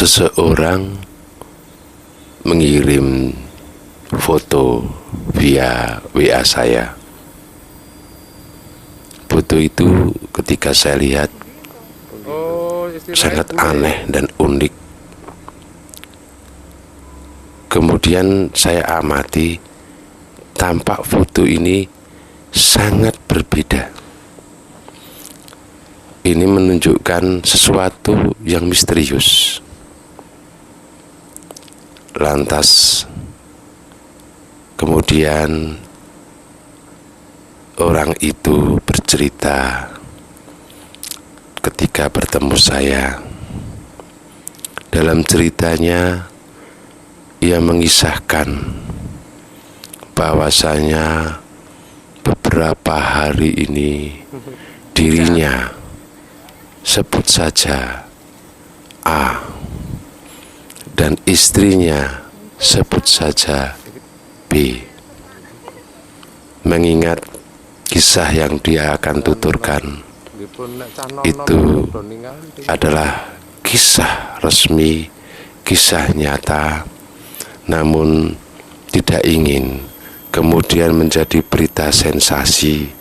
seseorang mengirim foto via WA saya. Foto itu ketika saya lihat sangat aneh dan unik. Kemudian saya amati, tampak foto ini sangat berbeda. Ini menunjukkan sesuatu yang misterius. Lantas kemudian orang itu bercerita ketika bertemu saya. Dalam ceritanya ia mengisahkan bahwasanya beberapa hari ini dirinya, sebut saja A, dan istrinya, sebut saja B, mengingat kisah yang dia akan tuturkan itu adalah kisah resmi, kisah nyata, namun tidak ingin kemudian menjadi berita sensasi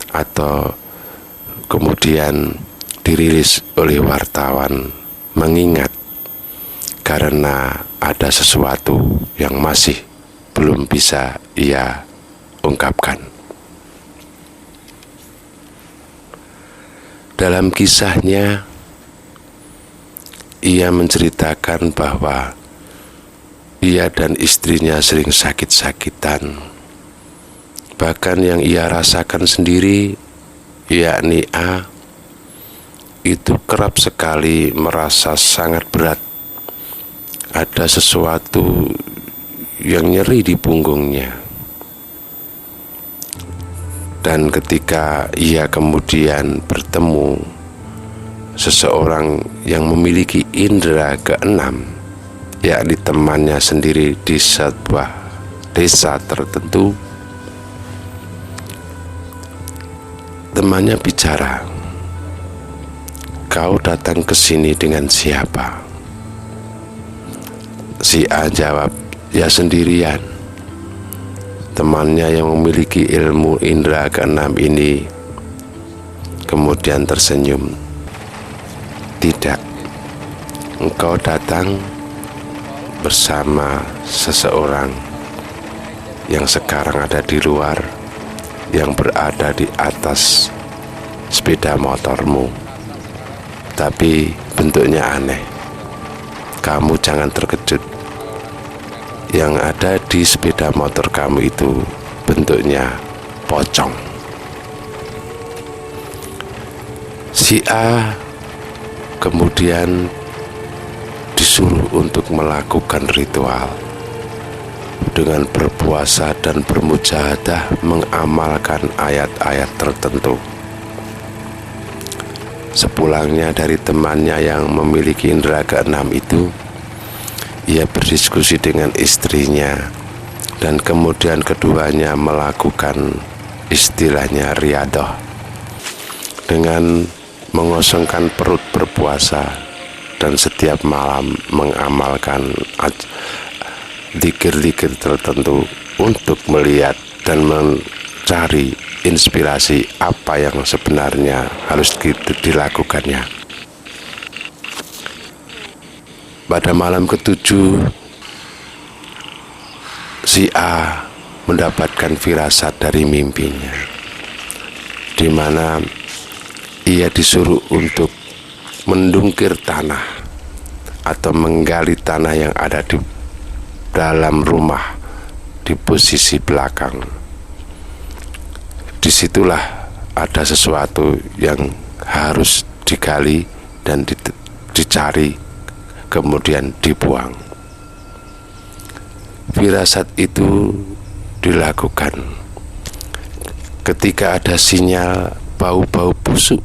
atau kemudian dirilis oleh wartawan, mengingat karena ada sesuatu yang masih belum bisa ia ungkapkan. Dalam kisahnya, ia menceritakan bahwa ia dan istrinya sering sakit-sakitan. Bahkan yang ia rasakan sendiri, yakni A, itu kerap sekali merasa sangat berat. Ada sesuatu yang nyeri di punggungnya. Dan ketika ia kemudian bertemu seseorang yang memiliki indera keenam, yakni temannya sendiri di sebuah desa tertentu, temannya bicara, "Kau datang ke sini dengan siapa?" Si A jawab, "Ya sendirian." Temannya yang memiliki ilmu indera keenam ini kemudian tersenyum, "Tidak, engkau datang bersama seseorang yang sekarang ada di luar, yang berada di atas sepeda motormu, tapi bentuknya aneh. Kamu jangan terkejut. Yang ada di sepeda motor kamu itu bentuknya pocong." Si A kemudian disuruh untuk melakukan ritual dengan berpuasa dan bermujahadah, mengamalkan ayat-ayat tertentu. Sepulangnya dari temannya yang memiliki indera keenam itu, ia berdiskusi dengan istrinya, dan kemudian keduanya melakukan istilahnya riadah dengan mengosongkan perut berpuasa dan setiap malam mengamalkan zikir-zikir tertentu untuk melihat dan mencari inspirasi apa yang sebenarnya harus dilakukannya. Pada malam ketujuh, si A mendapatkan firasat dari mimpinya, di mana ia disuruh untuk mendungkir tanah atau menggali tanah yang ada di dalam rumah di posisi belakang. Disitulah ada sesuatu yang harus digali dan dicari, kemudian dibuang. Firasat itu dilakukan ketika ada sinyal bau-bau busuk,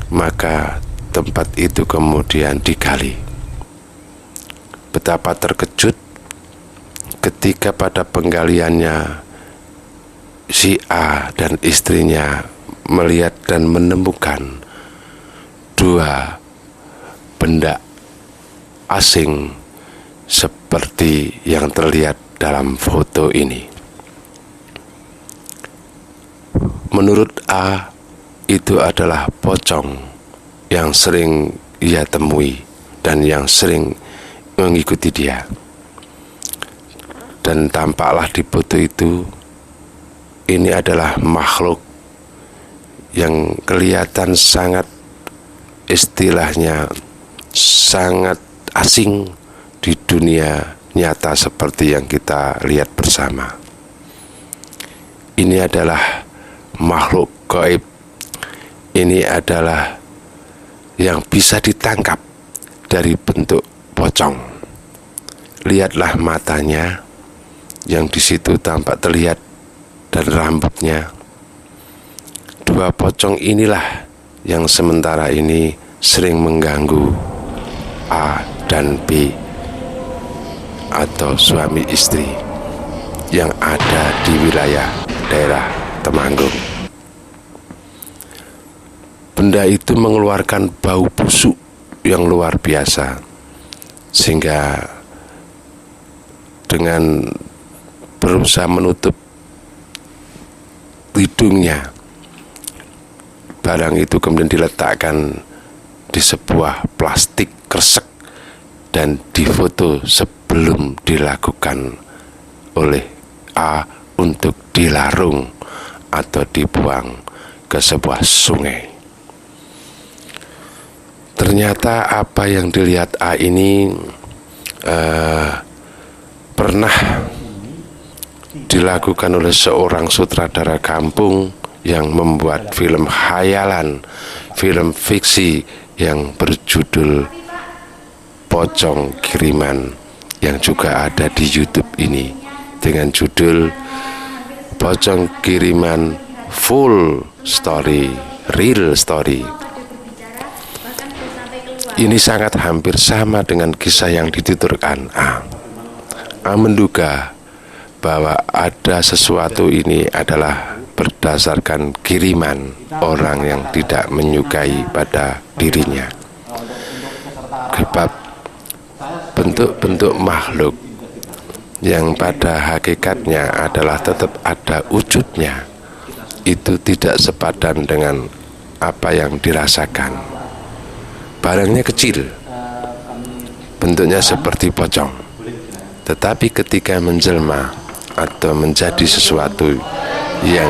maka tempat itu kemudian digali. Betapa terkejut ketika pada penggaliannya si A dan istrinya melihat dan menemukan dua benda asing seperti yang terlihat dalam foto ini. Menurut A, itu adalah pocong yang sering ia temui dan yang sering mengikuti dia. Dan tampaklah di foto itu, ini adalah makhluk yang kelihatan sangat, istilahnya sangat asing di dunia nyata seperti yang kita lihat bersama. Ini adalah makhluk gaib. Ini adalah yang bisa ditangkap dari bentuk pocong. Lihatlah matanya yang di situ tampak terlihat dan rambutnya. Dua pocong inilah yang sementara ini sering mengganggu A dan B atau suami istri yang ada di wilayah daerah Temanggung. Benda itu mengeluarkan bau busuk yang luar biasa, sehingga dengan berusaha menutup hidungnya, barang itu kemudian diletakkan di sebuah plastik kresek dan difoto sebelum dilakukan oleh A untuk dilarung atau dibuang ke sebuah sungai. Ternyata apa yang dilihat A ini pernah dilakukan oleh seorang sutradara kampung yang membuat film khayalan, film fiksi yang berjudul Pocong Kiriman, yang juga ada di YouTube ini dengan judul Pocong Kiriman Full Story, Real Story. Ini sangat hampir sama dengan kisah yang dituturkan A. A menduga bahwa ada sesuatu ini adalah berdasarkan kiriman orang yang tidak menyukai pada dirinya. Sebab bentuk-bentuk makhluk yang pada hakikatnya adalah tetap ada wujudnya, itu tidak sepadan dengan apa yang dirasakan. Barangnya kecil, bentuknya seperti pocong, tetapi ketika menjelma atau menjadi sesuatu yang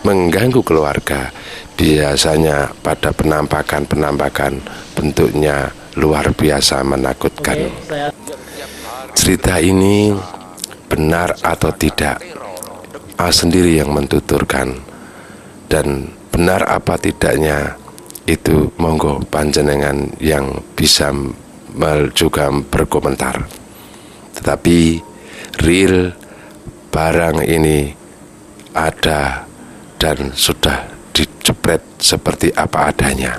mengganggu keluarga, biasanya pada penampakan bentuknya luar biasa menakutkan. Cerita ini benar atau tidak, A sendiri yang mentuturkan, dan benar apa tidaknya itu monggo panjenengan yang bisa juga berkomentar. Tetapi real barang ini ada dan sudah dijepret seperti apa adanya.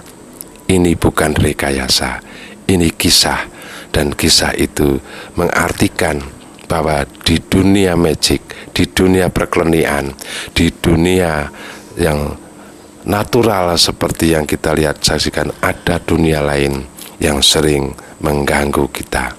Ini bukan rekayasa, ini kisah, dan kisah itu mengartikan bahwa di dunia magic, di dunia perkelenian, di dunia yang natural seperti yang kita lihat saksikan, ada dunia lain yang sering mengganggu kita.